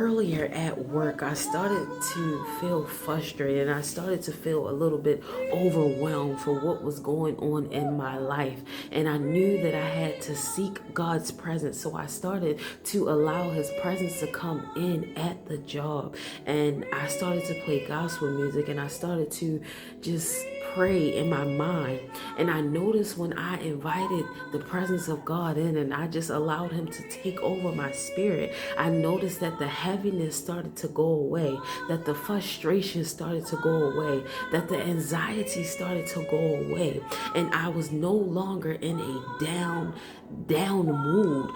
Earlier at work, I started to feel frustrated and I started to feel a little bit overwhelmed for what was going on in my life. And I knew that I had to seek God's presence. So I started to allow His presence to come in at the job. And I started to play gospel music and I started to just pray in my mind. And I noticed when I invited the presence of God in and I just allowed Him to take over my spirit, I noticed that the heaviness started to go away, that the frustration started to go away, that the anxiety started to go away. And I was no longer in a down mood.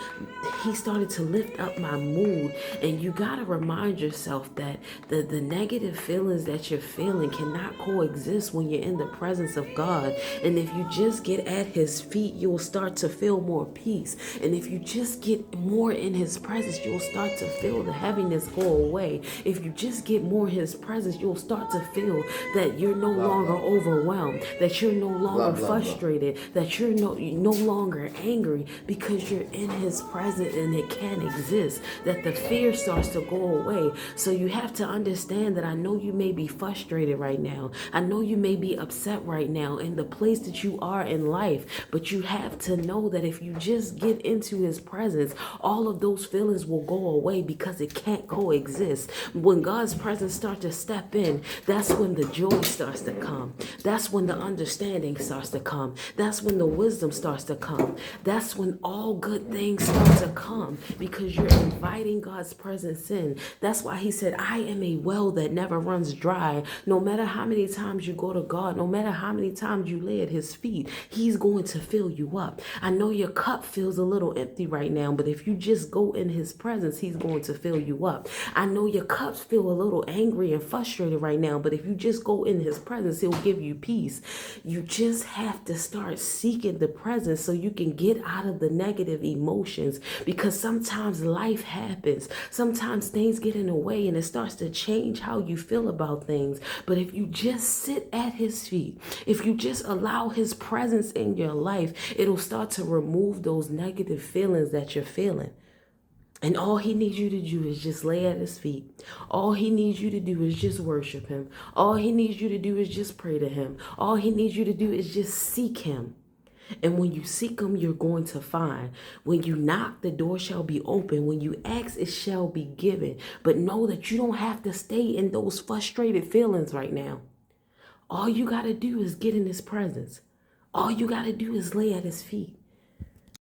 He started to lift up my mood. And you got to remind yourself that the negative feelings that you're feeling cannot coexist when you're in the presence of God. And if you just get at His feet, you'll start to feel more peace. And if you just get more in His presence, you'll start to feel the heaviness go away. If you just get more in His presence, you'll start to feel that you're no longer overwhelmed, that you're no longer frustrated, that you're no longer angry because you're in His presence and it can't exist, that the fear starts to go away. So you have to understand that I know you may be frustrated right now. I know you may be upset right now in the place that you are in life, but you have to know that if you just get into His presence, all of those feelings will go away because it can't coexist. When God's presence starts to step in, that's when the joy starts to come. That's when the understanding starts to come. That's when the wisdom starts to come. That's when all good things start to come because you're inviting God's presence in. That's why He said, I am a well that never runs dry. No matter how many times you go to God, no matter how many times you lay at His feet, He's going to fill you up. I know your cup feels a little empty right now, but if you just go in His presence, He's going to fill you up. I know your cups feel a little angry and frustrated right now, but if you just go in His presence, He'll give you peace. You just have to start seeking the presence so you can get out of the negative emotions, because sometimes life happens. Sometimes things get in the way and it starts to change how you feel about things. But if you just sit at His feet, if you just allow His presence in your life, it'll start to remove those negative feelings that you're feeling. And all He needs you to do is just lay at His feet. All He needs you to do is just worship Him. All He needs you to do is just pray to Him. All He needs you to do is just seek Him. And when you seek Him, you're going to find. When you knock, the door shall be open. When you ask, it shall be given. But know that you don't have to stay in those frustrated feelings right now. All you got to do is get in His presence. All you got to do is lay at His feet.